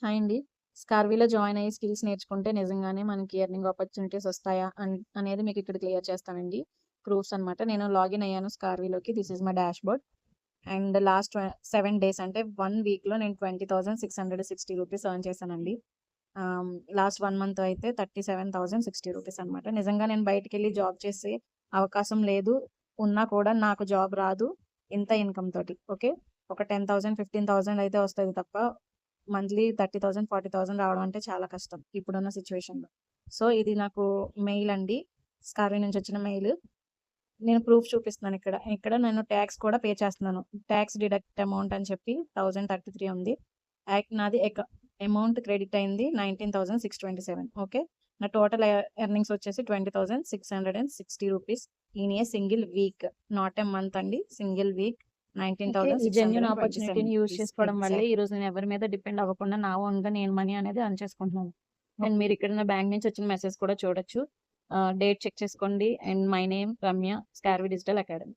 Hi అండి. స్కార్వీలో join అయ్యి skills నేర్చుకుంటే నిజంగానే మనకి ఎర్నింగ్ ఆపర్చునిటీస్ వస్తాయా అనేది మీకు ఇక్కడ క్లియర్ చేస్తానండి. ప్రూఫ్స్ అనమాట. నేను లాగిన్ అయ్యాను స్కార్వీలోకి. This is my dashboard. And last 7 days అంటే 1 వీక్‌లో నేను 20,660 రూపీస్ ఎర్న్ చేశానండి. లాస్ట్ 1 మంత్ అయితే 37,060 రూపీస్ అనమాట. నిజంగా నేను బయటికెళ్ళి జాబ్ చేసే అవకాశం లేదు. ఉన్నా కూడా నాకు జాబ్ రాదు ఇంత ఇన్‌కమ్ తోటి. ఓకే. ఒక 10,000, 15,000 అయితే వస్తది తప్ప మంత్లీ 30,000, 40,000 రావడం అంటే చాలా కష్టం ఇప్పుడున్న సిచ్యువేషన్‌లో. సో, ఇది నాకు మెయిల్ అండి. స్కార్వీ నుంచి వచ్చిన మెయిల్. నేను ప్రూఫ్ చూపిస్తున్నాను ఇక్కడ. ఇక్కడ నేను టాక్స్ కూడా పే చేస్తున్నాను. టాక్స్ డిడక్ట్ అమౌంట్ అని చెప్పి 1033 ఉంది. నాది అమౌంట్ క్రెడిట్ అయింది 19,627. ఓకే. నా టోటల్ ఎర్నింగ్స్ వచ్చేసి 20,660 rupees in a single week. Not a month అండి. Single week okay. ఈ జెన్యూన్ ఆపర్చునిటీని 19,627 యూజ్ రూపీస్ చేసుకోవడం వల్లే ఎగ్జాక్ట్. ఈరోజు నేను ఎవరి మీద డిపెండ్ అవ్వకుండా నా ఓన్‌గా నేను మనీ అనేది ఎర్న్ చేసుకుంటున్నాను. అండ్ మీరు ఇక్కడ నా బ్యాంక్ నుంచి వచ్చిన మెసేజ్ కూడా చూడొచ్చు. డేట్ చెక్ చేసుకోండి. And my name Ramya, Scarvy digital academy.